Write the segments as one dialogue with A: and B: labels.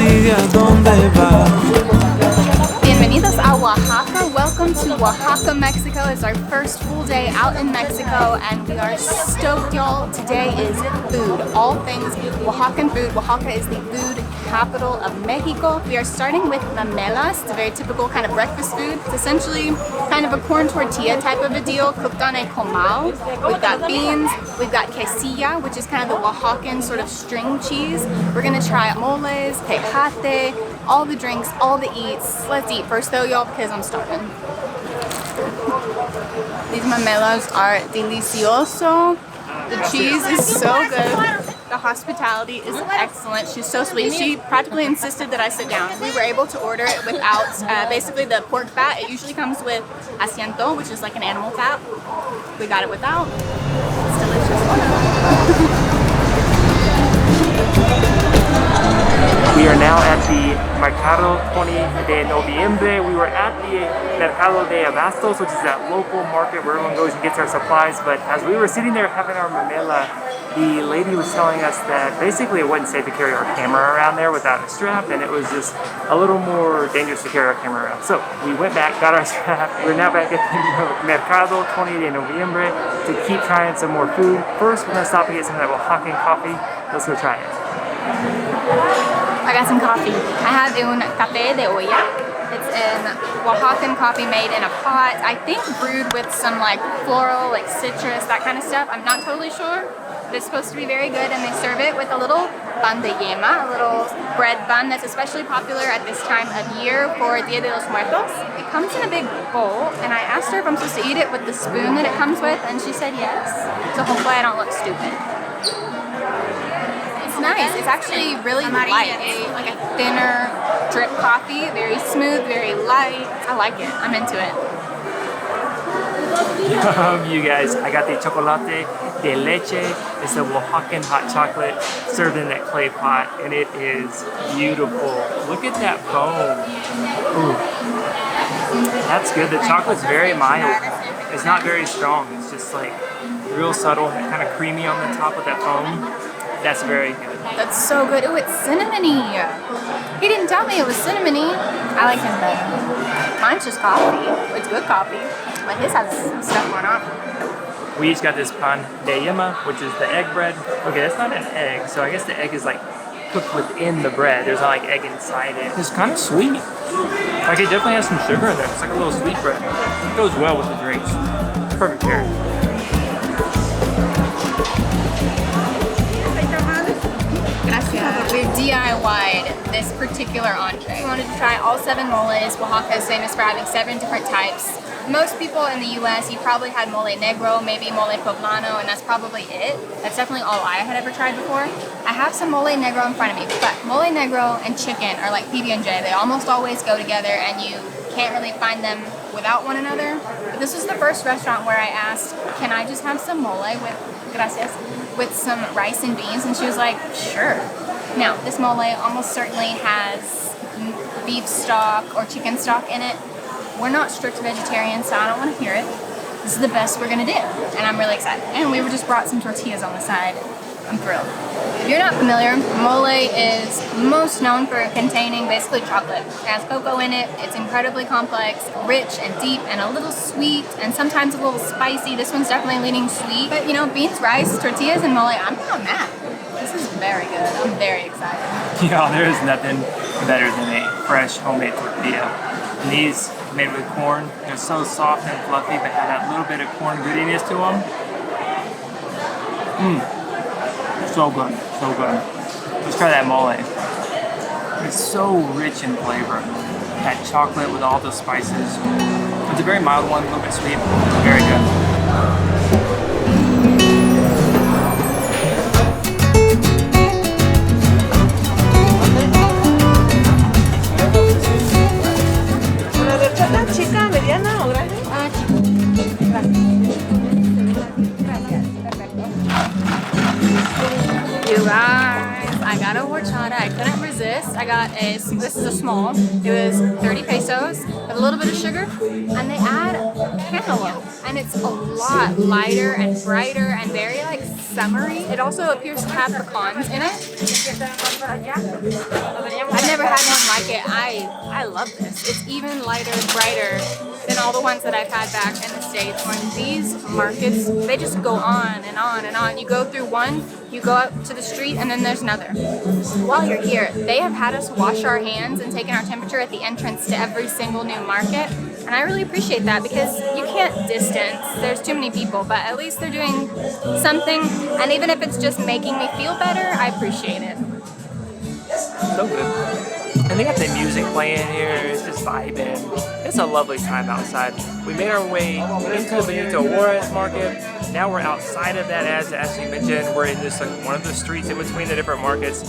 A: decide a dónde va.
B: Bienvenidos a Oaxaca. Welcome to Oaxaca, Mexico. It's our first full day out in Mexico and we are stoked, y'all. Today is food. All things Oaxacan food. Oaxaca is the food capital of Mexico. We are starting with Memelas. It's a very typical kind of breakfast food. It's essentially kind of a corn tortilla type of a deal cooked on a comal. We've got beans, we've got quesillo, which is kind of the Oaxacan sort of string cheese. We're gonna try moles, tejate, all the drinks, all the eats. Let's eat first though, y'all, because I'm starving. These memelas are delicioso. The cheese is so good. The hospitality is excellent. She's so sweet. She practically insisted that I sit down. We were able to order it without basically the pork fat. It usually comes with asiento, which is like an animal fat. We got it without. It's delicious.
C: We are now at the Mercado de Noviembre. We were at the Mercado de Abastos, which is that local market where everyone goes and gets our supplies. But as we were sitting there having our memela, the lady was telling us that basically it wasn't safe to carry our camera around there without a strap, and it was just a little more dangerous to carry our camera around. So we went back, got our strap. We're now back at the Mercado de Noviembre to keep trying some more food. First, we're gonna stop and get some of that Oaxacan coffee. Let's go try it.
B: I got some coffee. I have un café de olla. It's an Oaxacan coffee made in a pot. I think brewed with some like floral, like citrus, that kind of stuff. I'm not totally sure, but it's supposed to be very good. And they serve it with a little pan de yema, a little bread bun that's especially popular at this time of year for Dia de los Muertos. It comes in a big bowl, and I asked her if I'm supposed to eat it with the spoon that it comes with, and she said yes. So hopefully I don't look stupid. Nice. It's actually really light. Like a thinner drip coffee. Very smooth, very light. I like it. I'm into it.
C: You guys, I got the chocolate de leche. It's the Oaxacan hot chocolate served in that clay pot, and it is beautiful. Look at that foam. Ooh. That's good. The chocolate's very mild. It's not very strong. It's just like real subtle, kind of creamy on the top of that foam. That's very good.
B: That's so good. Oh, it's cinnamony. He didn't tell me it was cinnamony. I like his better. Mine's just coffee. It's good coffee. But his has stuff going on.
C: We each got this pan de yema, which is the egg bread. Okay, that's not an egg, so I guess the egg is like cooked within the bread. There's not like egg inside it. It's kind of sweet. Like it definitely has some sugar in there. It's like a little sweet bread. It goes well with the drinks. Perfect pairing.
B: We've DIY'd this particular entree. We wanted to try all 7 moles. Oaxaca is famous for having 7 different types. Most people in the US, you probably had mole negro, maybe mole poblano, and that's probably it. That's definitely all I had ever tried before. I have some mole negro in front of me, but mole negro and chicken are like PB&J. They almost always go together and you can't really find them without one another. But this was the first restaurant where I asked, can I just have some mole with some rice and beans? And she was like, sure. Now, this mole almost certainly has beef stock or chicken stock in it. We're not strict vegetarians, so I don't want to hear it. This is the best we're gonna do, and I'm really excited. And we just brought some tortillas on the side. I'm thrilled. If you're not familiar, mole is most known for containing basically chocolate. It has cocoa in it, it's incredibly complex, rich and deep and a little sweet and sometimes a little spicy. This one's definitely leaning sweet. But you know, beans, rice, tortillas, and mole, I'm not mad. This is very good. I'm very excited.
C: Yeah, there is nothing better than a fresh homemade tortilla. And these made with corn, they're so soft and fluffy but have that little bit of corn grittiness to them. So good, so good. Let's try that mole. It's so rich in flavor. That chocolate with all the spices. It's a very mild one, a little bit sweet, very good.
D: ¿Chica, mediana o grande?
B: Chica. You guys, I got a horchata. I couldn't resist. I got this is a small. It was 30 pesos with a little bit of sugar, and they add cantaloupe, and it's a lot lighter and brighter and very like summery. It also appears to have pecans in it. I've never had one like it. I love this. It's even lighter, brighter than all the ones that I've had back in the States. When these markets, they just go on and on and on. You go through one, you go up to the street, and then there's another. While you're here, they have had us wash our hands and taken our temperature at the entrance to every single new market. And I really appreciate that because you can't distance. There's too many people, but at least they're doing something. And even if it's just making me feel better, I appreciate it.
C: So good. And they got the music playing here, it's just vibing. It's a lovely time outside. We made our way into the Benito Juarez market. Now we're outside of that, as Ashley mentioned. We're in just like one of the streets in between the different markets.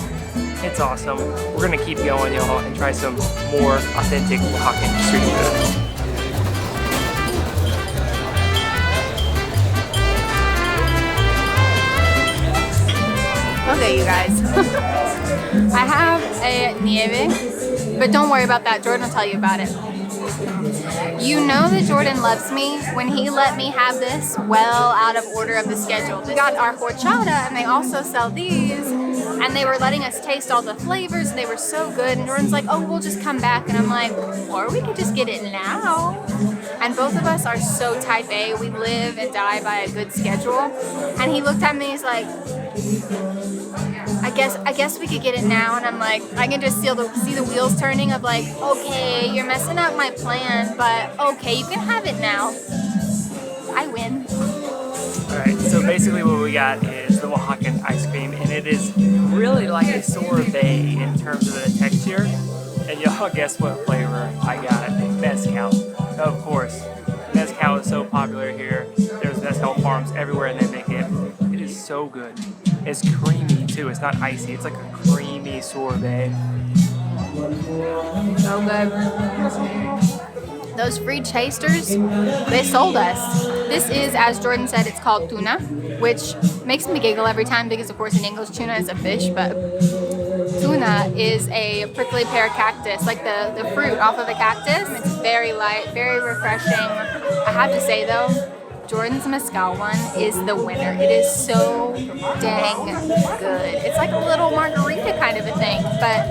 C: It's awesome. We're gonna keep going, y'all, and try some more authentic Oaxacan street food.
B: Okay, you guys. I have a Nieves, but don't worry about that. Jordan will tell you about it. You know that Jordan loves me when he let me have this well out of order of the schedule. We got our Horchata, and they also sell these, and they were letting us taste all the flavors, and they were so good. And Jordan's like, oh, we'll just come back. And I'm like, or we could just get it now. And both of us are so type A. We live and die by a good schedule. And he looked at me, he's like, I guess we could get it now. And I'm like, I can just see the wheels turning of like, okay, you're messing up my plan, but okay, you can have it now. I win.
C: Alright, so basically what we got is the Oaxacan ice cream, and it is really like a sorbet in terms of the texture. And y'all guess what flavor I got? Mezcal. Of course. Mezcal is so popular here. There's mezcal farms everywhere and they make it. It is so good. It's creamy too. It's not icy. It's like a creamy sorbet.
B: So good. Those free tasters, they sold us. This is, as Jordan said, it's called tuna, which makes me giggle every time because, of course, in English, tuna is a fish, but tuna is a prickly pear cactus, like the fruit off of the cactus. It's very light, very refreshing. I have to say, though, Jordan's Mezcal one is the winner. It is so dang good. It's like a little margarita kind of a thing, but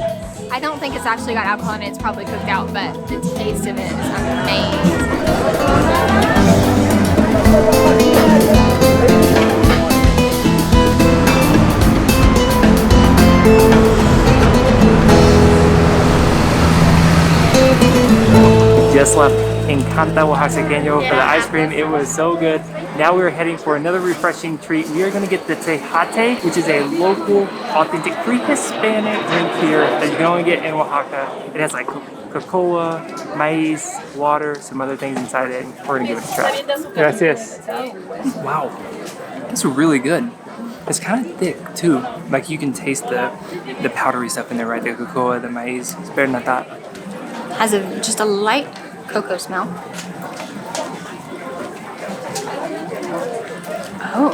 B: I don't think it's actually got alcohol in it. It's probably cooked out, but the taste of it is amazing.
C: Just left Encanta Oaxaqueño for the ice cream. It was so good. Now we're heading for another refreshing treat. We are going to get the Tejate, which is a local, authentic, pre-Hispanic drink here that you can only get in Oaxaca. It has like Coca-Cola, maize, water, some other things inside it. We're going to give it a try. Gracias. Wow, that's really good. It's kind of thick too. Like you can taste the powdery stuff in there, right? The Coca-Cola, the maize. It's better than I thought.
B: Has just a light cocoa smell. Oh,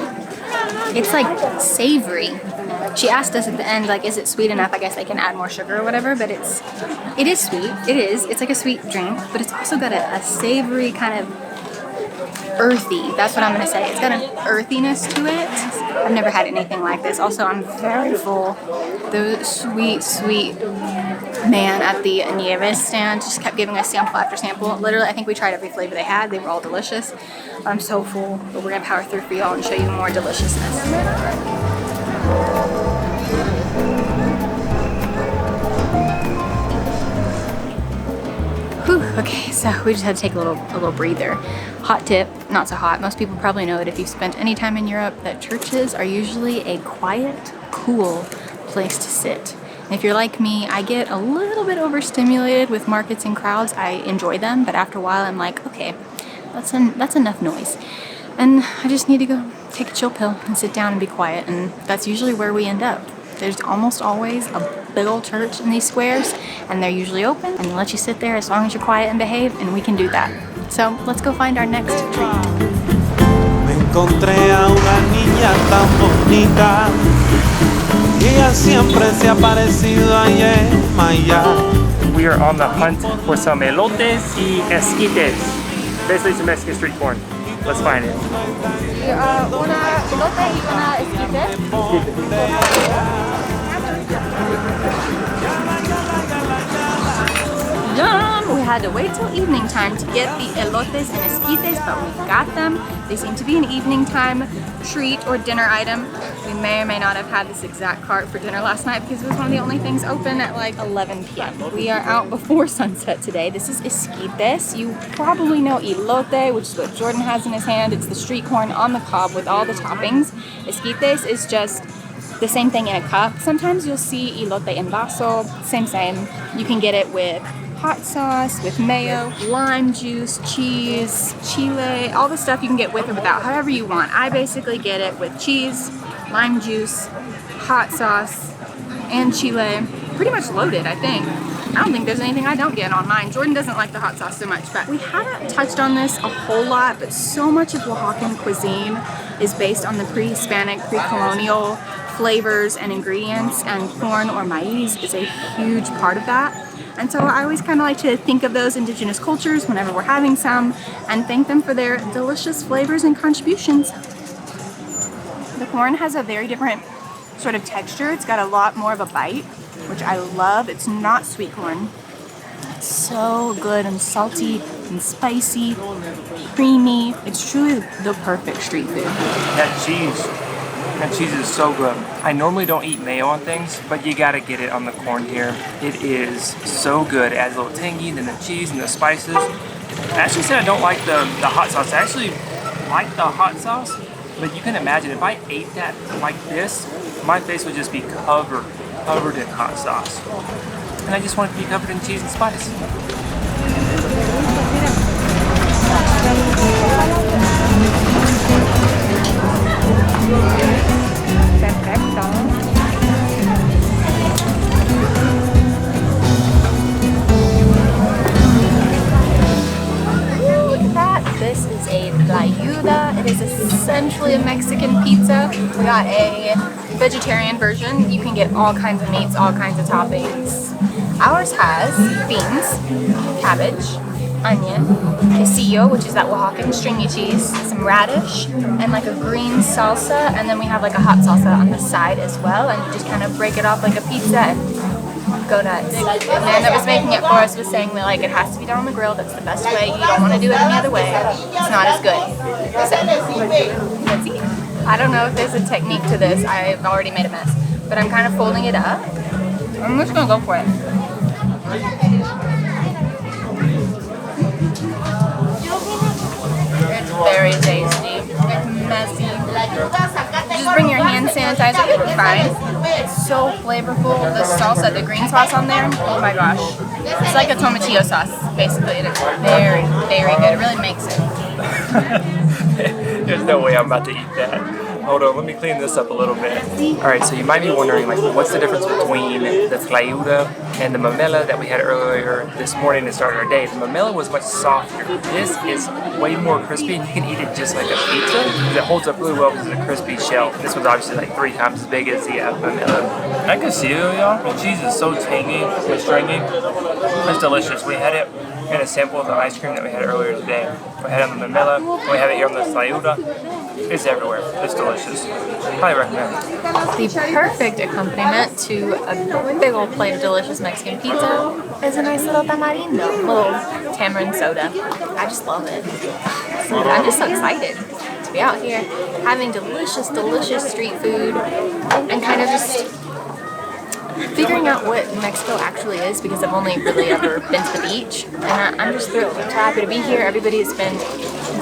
B: it's like savory. She asked us at the end, like, is it sweet enough? I guess they can add more sugar or whatever, but it is sweet. It is. It's like a sweet drink, but it's also got a savory kind of earthy. That's what I'm gonna say. It's got an earthiness to it. I've never had anything like this. Also, I'm very full. The sweet man at the Nieves stand just kept giving us sample after sample. Literally, I think we tried every flavor they had. They were all delicious. I'm so full, but we're gonna power through for y'all and show you more deliciousness. Whew, okay, so we just had to take a little breather. Hot tip, not so hot. Most people probably know that if you've spent any time in Europe, that churches are usually a quiet, cool place to sit. And if you're like me, I get a little bit overstimulated with markets and crowds. I enjoy them, but after a while I'm like, okay, that's enough noise. And I just need to go take a chill pill and sit down and be quiet, and that's usually where we end up. There's almost always a big old church in these squares, and they're usually open and they let you sit there as long as you're quiet and behave, and we can do that. So let's go find our next treat.
A: Me encontré a una niña tan bonita, ella siempre se ha parecido a Maya.
C: We are on the hunt for some Elotes y Esquites. Basically some Mexican street corn. Let's find it.
B: Una elote y una esquite. had to wait till evening time to get the elotes and esquites, but we got them. They seem to be an evening time treat or dinner item. We may or may not have had this exact cart for dinner last night because it was one of the only things open at like 11 p.m. We are out before sunset today. This is esquites. You probably know elote, which is what Jordan has in his hand. It's the street corn on the cob with all the toppings. Esquites is just the same thing in a cup. Sometimes you'll see elote en vaso, same. You can get it with hot sauce, with mayo, lime juice, cheese, chile, all the stuff you can get with or without, however you want. I basically get it with cheese, lime juice, hot sauce, and chile. Pretty much loaded, I think. I don't think there's anything I don't get on mine. Jordan doesn't like the hot sauce so much, but we haven't touched on this a whole lot, but so much of Oaxacan cuisine is based on the pre-Hispanic, pre-colonial flavors and ingredients, and corn or maize is a huge part of that. And so I always kind of like to think of those indigenous cultures whenever we're having some and thank them for their delicious flavors and contributions. The corn has a very different sort of texture. It's got a lot more of a bite, which I love. It's not sweet corn. It's so good and salty and spicy, creamy. It's truly the perfect street food.
C: That cheese is so good. I normally don't eat mayo on things, but you gotta get it on the corn here. It is so good. It adds a little tangy, then the cheese and the spices. I actually said I don't like the hot sauce. I actually like the hot sauce, but you can imagine if I ate that like this, my face would just be covered in hot sauce. And I just want it to be covered in cheese and spice.
B: Look at that. This is a Tlayuda. It is essentially a Mexican pizza. We got a vegetarian version. You can get all kinds of meats, all kinds of toppings. Ours has beans, cabbage, onion, quesillo, which is that Oaxacan stringy cheese, some radish, and like a green salsa, and then we have like a hot salsa on the side as well, and you just kind of break it off like a pizza and go nuts. The man that was making it for us was saying that like it has to be done on the grill. That's the best way. You don't want to do it any other way. It's not as good. So, let's eat. I don't know if there's a technique to this. I've already made a mess, but I'm kind of folding it up. I'm just gonna go for it. It's very tasty. It's messy. Just bring your hand sanitizer. It'll be fine. It's so flavorful. The salsa, the green sauce on there. Oh my gosh. It's like a tomatillo sauce, basically. It's very, very good. It really makes it.
C: There's no way I'm about to eat that. Hold on, let me clean this up a little bit. Alright, so you might be wondering, like, what's the difference between the Tlayuda and the Memela that we had earlier this morning to start our day? The Memela was much softer. This is way more crispy, and you can eat it just like a pizza, because it holds up really well because it's a crispy shell. This one's obviously like 3 times as big as the Memela. That quesillo, y'all, the cheese is so tangy and stringy. It's delicious. We had it in a sample of the ice cream that we had earlier today. We had it on the Memela, and we have it here on the Tlayuda. It's everywhere. It's delicious. Highly recommend.
B: The perfect accompaniment to a big old plate of delicious Mexican pizza is a nice little tamarindo, little tamarind soda. I just love it. I'm just so excited to be out here having delicious, delicious street food and kind of just figuring out what Mexico actually is, because I've only really ever been to the beach, and I'm just thrilled. I'm so happy to be here. Everybody has been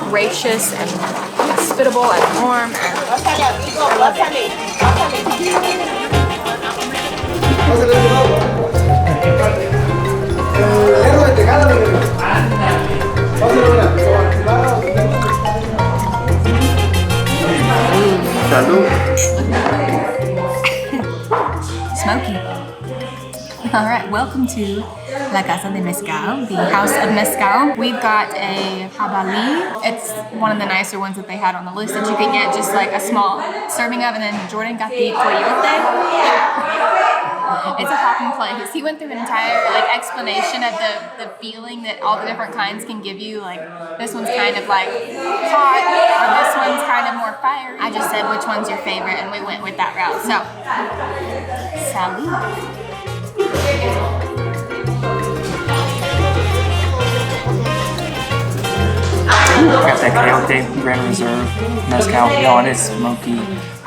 B: gracious and hospitable and warm, and I love Smoky. All right, welcome to La Casa de Mezcal, the House of Mezcal. We've got a jabali. It's one of the nicer ones that they had on the list that you could get just like a small serving of, and then Jordan got the coyote. It's a hop and play. He went through an entire like explanation of the feeling that all the different kinds can give you. Like this one's kind of like hot, or this one's kind of more fiery. I just said which one's your favorite, and we went with that route. So, salud.
C: Got that Coyote Grand Reserve Mezcal. Y'all, it is smoky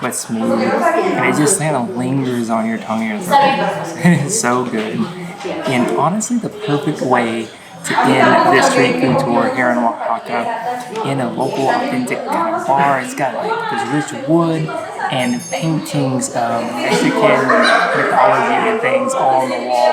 C: but smooth. And it just kind of lingers on your tongue and your throat. It is so good. And honestly, the perfect way to end this street food tour here in Oaxaca in a local authentic kind of bar. It's got like this rich wood and paintings of Mexican mythology and things all on the wall.